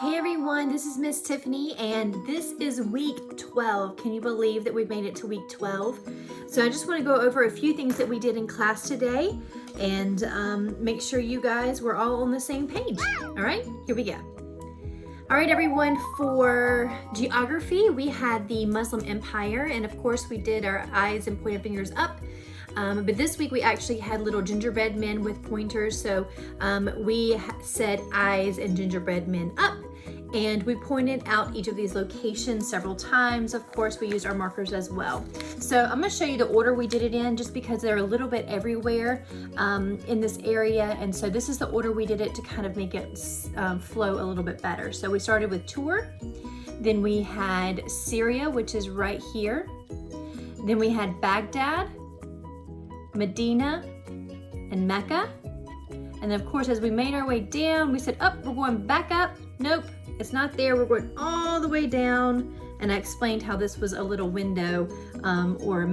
Hey everyone, this is Miss Tiffany and this is week 12. Can you believe that we've made it to week 12? So I just want to go over a few things that we did in class today and make sure you guys were all on the same page. All right, here we go. All right, everyone, for geography, we had the Muslim Empire, and of course we did our eyes and pointed fingers up. But this week we actually had little gingerbread men with pointers, so we said eyes and gingerbread men up, and we pointed out each of these locations several times. Of course, we used our markers as well. So I'm going to show you the order we did it in, just because they're a little bit everywhere in this area, and so this is the order we did it to kind of make it flow a little bit better. So we started with Tour, then we had Syria, which is right here, then we had Baghdad, Medina, and Mecca. And of course, as we made our way down, we said, oh, we're going back up. Nope, it's not there. We're going all the way down. And I explained how this was a little window or a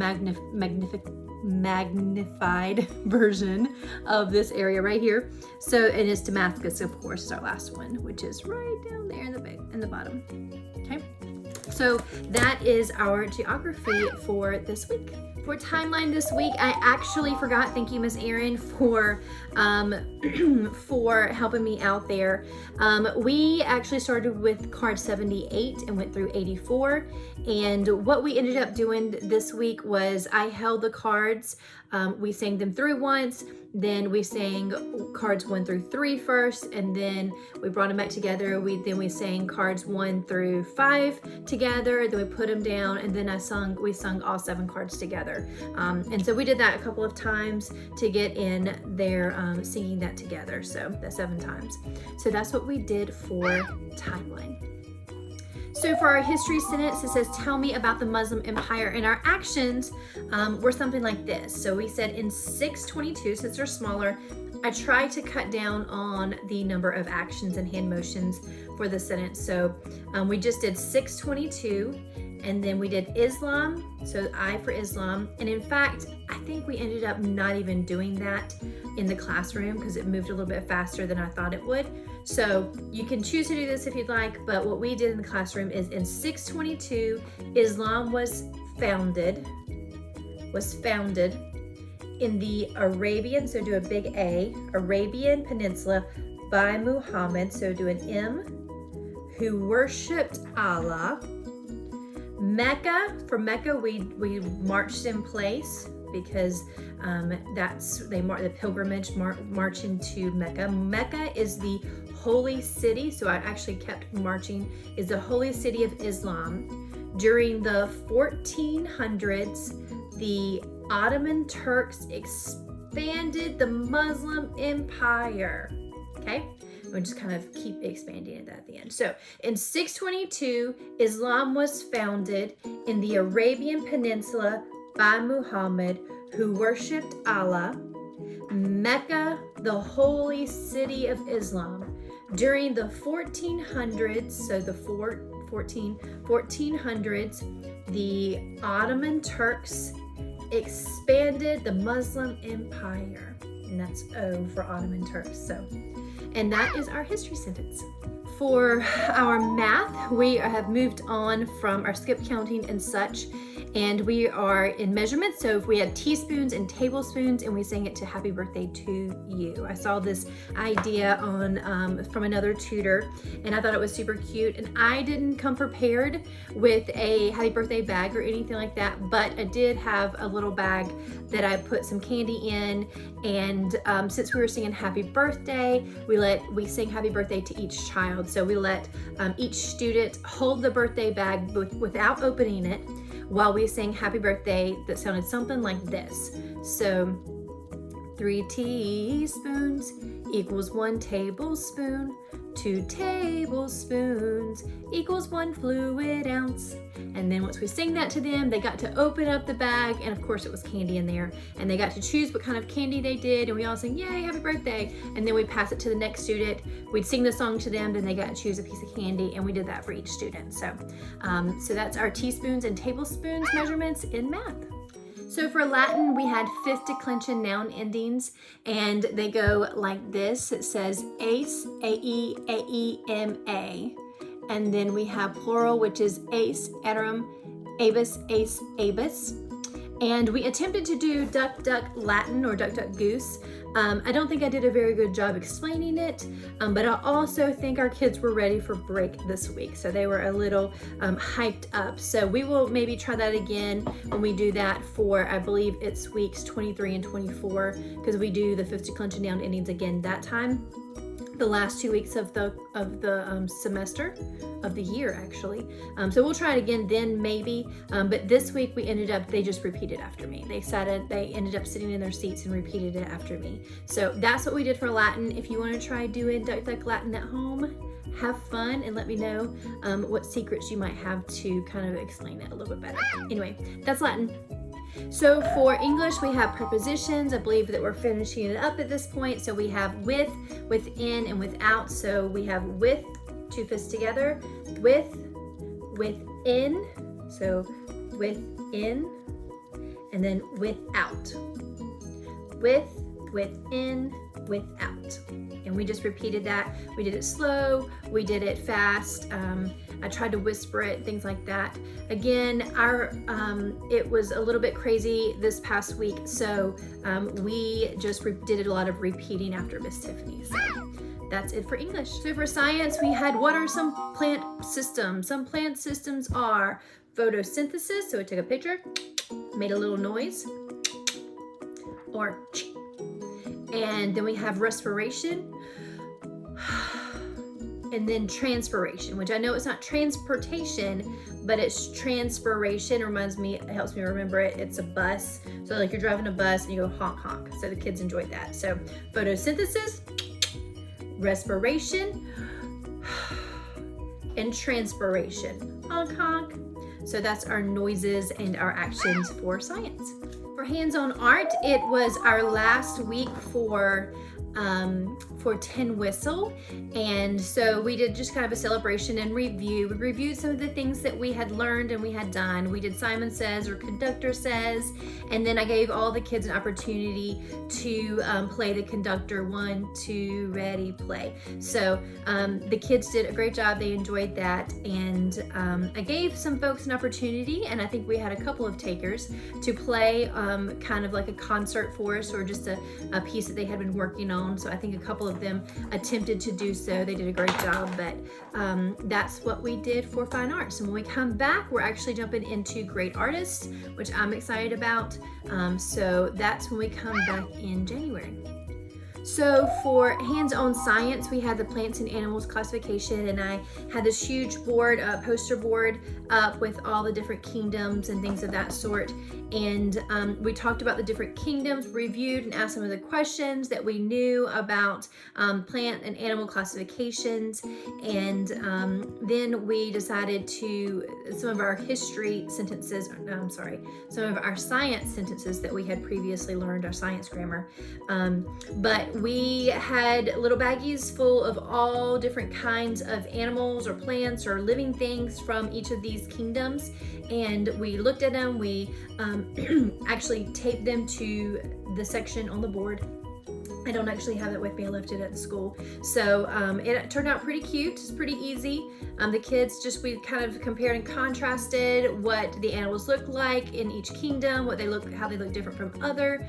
magnified version of this area right here. So it is Damascus, of course, is our last one, which is right down there in the bottom. Okay, so that is our geography for this week. For timeline this week, I actually forgot. Thank you, Miss Erin, for for helping me out there. We actually started with card 78 and went through 84. And what we ended up doing this week was I held the cards. We sang them through once. Then we sang cards 1 through 3 first, and then we brought them back together. Then we sang cards 1 through 5 together. Then we put them down, and then we sung all 7 cards together. And so we did that a couple of times to get in there singing that together. So that's 7 times. So that's what we did for timeline. So for our history sentence, it says, tell me about the Muslim Empire. And our actions were something like this. So we said in 622, since they're smaller, I tried to cut down on the number of actions and hand motions for the sentence. So we just did 622, and then we did Islam, so I for Islam. And in fact, I think we ended up not even doing that in the classroom because it moved a little bit faster than I thought it would. So you can choose to do this if you'd like, but what we did in the classroom is in 622, Islam was founded in the Arabian, so do a big A, Arabian Peninsula by Muhammad, so do an M, who worshipped Allah. Mecca, for Mecca, we marched in place because the pilgrimage march into Mecca. Mecca is the holy city, so I actually kept marching, is the holy city of Islam. During the 1400s, the Ottoman Turks expanded the Muslim Empire. Okay, we'll just kind of keep expanding it at the end. So in 622, Islam was founded in the Arabian Peninsula by Muhammad, who worshipped Allah. Mecca, the holy city of Islam. During the 1400s, so the 1400s, the Ottoman Turks expanded the Muslim Empire. And that's O for Ottoman Turks. And that is our history sentence. For our math, we have moved on from our skip counting and such, and we are in measurements. So if we had teaspoons and tablespoons, and we sang it to Happy Birthday to You. I saw this idea on from another tutor, and I thought it was super cute. And I didn't come prepared with a Happy Birthday bag or anything like that, but I did have a little bag that I put some candy in. And since we were singing Happy Birthday, we sang Happy Birthday to each child. So we let each student hold the birthday bag without opening it while we sang Happy Birthday that sounded something like this. So 3 teaspoons equals 1 tablespoon. 2 tablespoons equals 1 fluid ounce. And then once we sing that to them, they got to open up the bag, and of course it was candy in there, and they got to choose what kind of candy they did, and we all sang, yay, happy birthday. And then we pass it to the next student. We'd sing the song to them, then they got to choose a piece of candy, and we did that for each student. So, so that's our teaspoons and tablespoons measurements in math. So for Latin, we had fifth declension noun endings, and they go like this. It says ace, ae, ae, and then we have plural, which is ace, aerum, abus, ace, abus. And we attempted to do duck, duck, Latin, or duck, duck, goose. I don't think I did a very good job explaining it, but I also think our kids were ready for break this week. So they were a little hyped up. So we will maybe try that again when we do that for, I believe it's weeks 23 and 24, because we do the fifth declension noun endings again that time. The last 2 weeks of the semester, of the year actually. So we'll try it again then maybe, but this week they just repeated after me. They ended up sitting in their seats and repeated it after me. So that's what we did for Latin. If you want to try doing Duck Duck Latin at home, have fun and let me know what secrets you might have to kind of explain it a little bit better. Anyway, that's Latin. So for English, we have prepositions. I believe that we're finishing it up at this point. So we have with, within, and without. So we have with, two fists together, with, within, so within, and then without. With, within, without. And we just repeated that. We did it slow, we did it fast. I tried to whisper it, things like that. Again, it was a little bit crazy this past week, so we just did a lot of repeating after Miss Tiffany. So that's it for English. So for science, we had what are some plant systems? Some plant systems are photosynthesis, so we took a picture, made a little noise, or and then we have respiration, and then transpiration, which I know it's not transportation, but it's transpiration. It helps me remember it. It's a bus. So like you're driving a bus and you go honk honk. So the kids enjoyed that. So photosynthesis, respiration, and transpiration. Honk honk. So that's our noises and our actions for science. For hands-on art, it was our last week for Tin Whistle, and so we did just kind of a celebration and review. We reviewed some of the things that we had learned and we had done. We did Simon Says or Conductor Says, and then I gave all the kids an opportunity to play the conductor. 1, 2, ready, play. So the kids did a great job. They enjoyed that, and I gave some folks an opportunity, and I think we had a couple of takers to play kind of like a concert for us, or just a piece that they had been working on. So I think a couple of them attempted to do so. They did a great job, but that's what we did for fine arts. And when we come back, we're actually jumping into great artists, which I'm excited about. So that's when we come back in January. So for hands-on science, we had the plants and animals classification, and I had this huge board, poster board up with all the different kingdoms and things of that sort. And we talked about the different kingdoms, reviewed and asked some of the questions that we knew about plant and animal classifications. And then we decided some of our some of our science sentences that we had previously learned, our science grammar. But we had little baggies full of all different kinds of animals or plants or living things from each of these kingdoms, and we looked at them. We actually taped them to the section on the board. I don't actually have it with me. I left it at the school. So it turned out pretty cute. It's pretty easy. The kids we kind of compared and contrasted what the animals look like in each kingdom, how they look different from other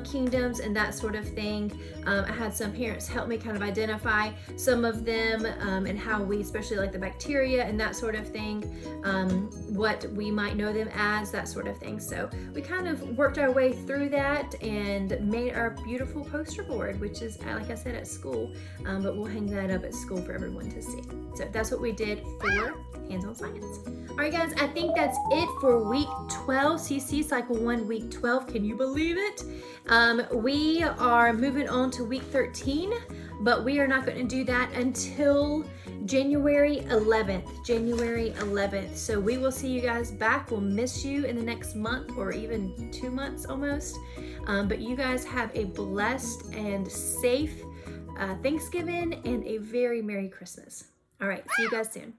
kingdoms, and that sort of thing. I had some parents help me kind of identify some of them and how we, especially like the bacteria and that sort of thing, what we might know them as, that sort of thing. So we kind of worked our way through that and made our beautiful poster board, which is, like I said, at school, but we'll hang that up at school for everyone to see. So that's what we did for hands-on science. All right, guys, I think that's it for week 12, CC Cycle 1, week 12. Can you believe it? We are moving on to week 13, but we are not going to do that until January 11th. So we will see you guys back. We'll miss you in the next month, or even 2 months almost. But you guys have a blessed and safe Thanksgiving and a very Merry Christmas. All right, see you guys soon.